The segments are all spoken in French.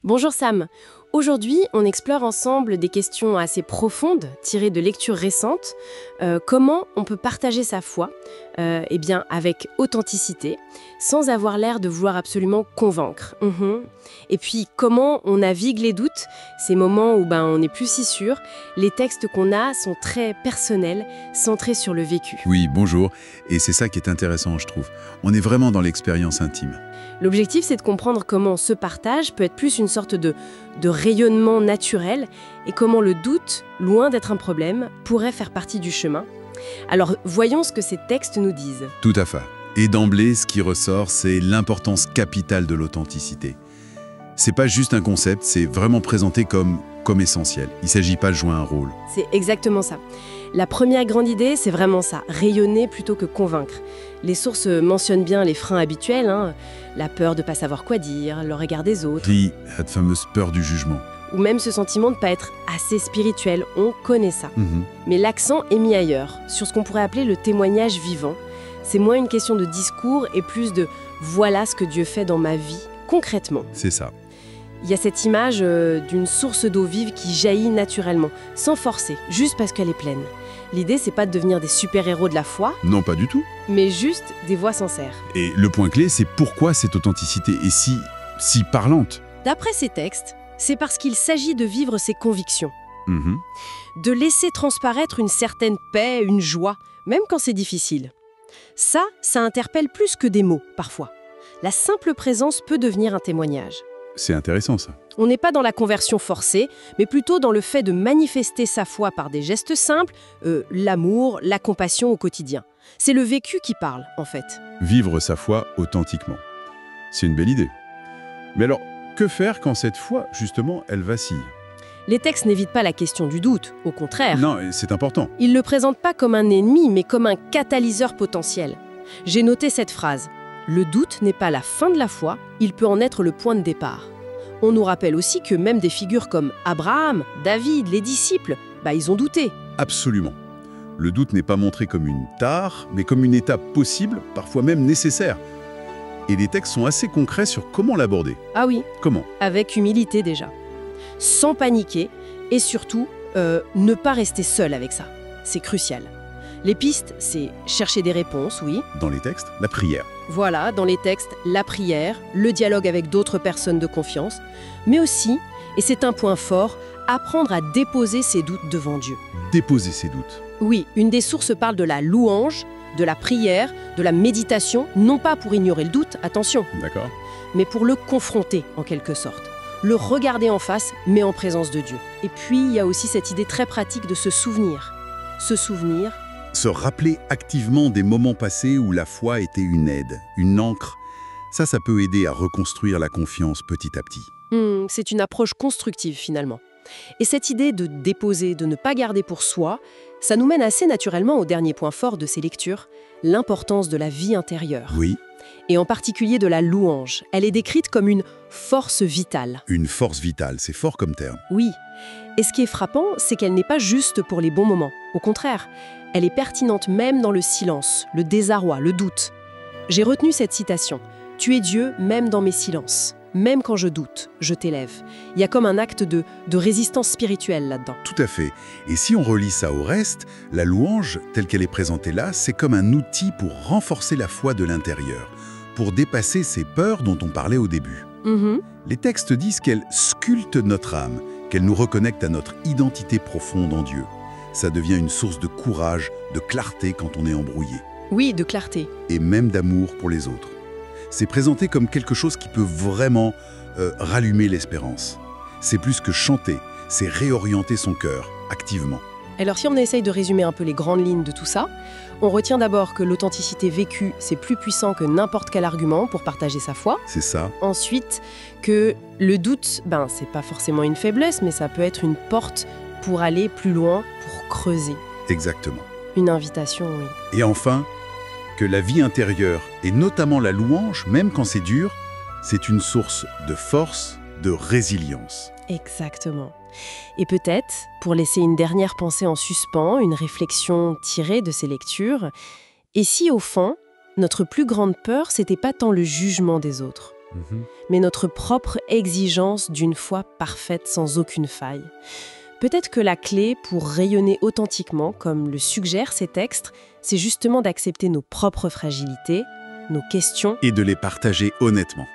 Bonjour Sam. Aujourd'hui, on explore ensemble des questions assez profondes, tirées de lectures récentes. Comment on peut partager sa foi avec authenticité, sans avoir l'air de vouloir absolument convaincre. Et puis, comment on navigue les doutes, ces moments où on n'est plus si sûr. Les textes qu'on a sont très personnels, centrés sur le vécu. Oui, bonjour. Et c'est ça qui est intéressant, je trouve. On est vraiment dans l'expérience intime. L'objectif, c'est de comprendre comment ce partage peut être plus une sorte de rayonnement naturel et comment le doute, loin d'être un problème, pourrait faire partie du chemin. Alors, voyons ce que ces textes nous disent. Tout à fait. Et d'emblée, ce qui ressort, c'est l'importance capitale de l'authenticité. C'est pas juste un concept, c'est vraiment présenté comme essentiel. Il ne s'agit pas de jouer un rôle. C'est exactement ça. La première grande idée, c'est vraiment ça, rayonner plutôt que convaincre. Les sources mentionnent bien les freins habituels, la peur de ne pas savoir quoi dire, le regard des autres. Puis, cette fameuse peur du jugement. Ou même ce sentiment de ne pas être assez spirituel, on connaît ça. Mais l'accent est mis ailleurs, sur ce qu'on pourrait appeler le témoignage vivant. C'est moins une question de discours et plus de « voilà ce que Dieu fait dans ma vie, concrètement ». C'est ça. Il y a cette image d'une source d'eau vive qui jaillit naturellement, sans forcer, juste parce qu'elle est pleine. L'idée, c'est pas de devenir des super-héros de la foi. Non, pas du tout. Mais juste des voix sincères. Et le point clé, c'est pourquoi cette authenticité est si parlante. D'après ces textes, c'est parce qu'il s'agit de vivre ses convictions. De laisser transparaître une certaine paix, une joie, même quand c'est difficile. Ça interpelle plus que des mots, parfois. La simple présence peut devenir un témoignage. C'est intéressant, ça. On n'est pas dans la conversion forcée, mais plutôt dans le fait de manifester sa foi par des gestes simples, l'amour, la compassion au quotidien. C'est le vécu qui parle, en fait. Vivre sa foi authentiquement. C'est une belle idée. Mais alors, que faire quand cette foi, justement, elle vacille ? Les textes n'évitent pas la question du doute, au contraire. Non, c'est important. Ils ne le présentent pas comme un ennemi, mais comme un catalyseur potentiel. J'ai noté cette phrase. Le doute n'est pas la fin de la foi, il peut en être le point de départ. On nous rappelle aussi que même des figures comme Abraham, David, les disciples, ils ont douté. Absolument. Le doute n'est pas montré comme une tare, mais comme une étape possible, parfois même nécessaire. Et les textes sont assez concrets sur comment l'aborder. Ah oui. Comment ? Avec humilité déjà. Sans paniquer et surtout, ne pas rester seul avec ça. C'est crucial. Les pistes, c'est chercher des réponses, oui. Dans les textes, la prière. Voilà, dans les textes, la prière, le dialogue avec d'autres personnes de confiance, mais aussi, et c'est un point fort, apprendre à déposer ses doutes devant Dieu. Déposer ses doutes. Oui, une des sources parle de la louange, de la prière, de la méditation, non pas pour ignorer le doute, attention, D'accord. mais pour le confronter en quelque sorte. Le regarder en face, mais en présence de Dieu. Et puis, il y a aussi cette idée très pratique de se souvenir. Se souvenir. Se rappeler activement des moments passés où la foi était une aide, une ancre. Ça peut aider à reconstruire la confiance petit à petit. C'est une approche constructive finalement. Et cette idée de déposer, de ne pas garder pour soi, ça nous mène assez naturellement au dernier point fort de ces lectures, l'importance de la vie intérieure. Oui. Et en particulier de la louange. Elle est décrite comme une force vitale. Une force vitale, c'est fort comme terme. Oui. Et ce qui est frappant, c'est qu'elle n'est pas juste pour les bons moments. Au contraire, elle est pertinente même dans le silence, le désarroi, le doute. J'ai retenu cette citation. « Tu es Dieu même dans mes silences. Même quand je doute, je t'élève. » Il y a comme un acte de résistance spirituelle là-dedans. Tout à fait. Et si on relie ça au reste, la louange, telle qu'elle est présentée là, c'est comme un outil pour renforcer la foi de l'intérieur, pour dépasser ces peurs dont on parlait au début. Les textes disent qu'elle sculpte notre âme, qu'elle nous reconnecte à notre identité profonde en Dieu. Ça devient une source de courage, de clarté quand on est embrouillé. Oui, de clarté. Et même d'amour pour les autres. C'est présenté comme quelque chose qui peut vraiment rallumer l'espérance. C'est plus que chanter, c'est réorienter son cœur, activement. Alors si on essaye de résumer un peu les grandes lignes de tout ça, on retient d'abord que l'authenticité vécue, c'est plus puissant que n'importe quel argument pour partager sa foi. C'est ça. Ensuite, que le doute, c'est pas forcément une faiblesse, mais ça peut être une porte pour aller plus loin, pour creuser. Exactement. Une invitation, oui. Et enfin, que la vie intérieure, et notamment la louange, même quand c'est dur, c'est une source de force, de résilience. Exactement. Et peut-être, pour laisser une dernière pensée en suspens, une réflexion tirée de ces lectures, et si au fond, notre plus grande peur, c'était pas tant le jugement des autres, mais notre propre exigence d'une foi parfaite sans aucune faille. Peut-être que la clé pour rayonner authentiquement, comme le suggèrent ces textes, c'est justement d'accepter nos propres fragilités, nos questions. Et de les partager honnêtement.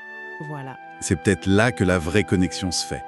Voilà. C'est peut-être là que la vraie connexion se fait.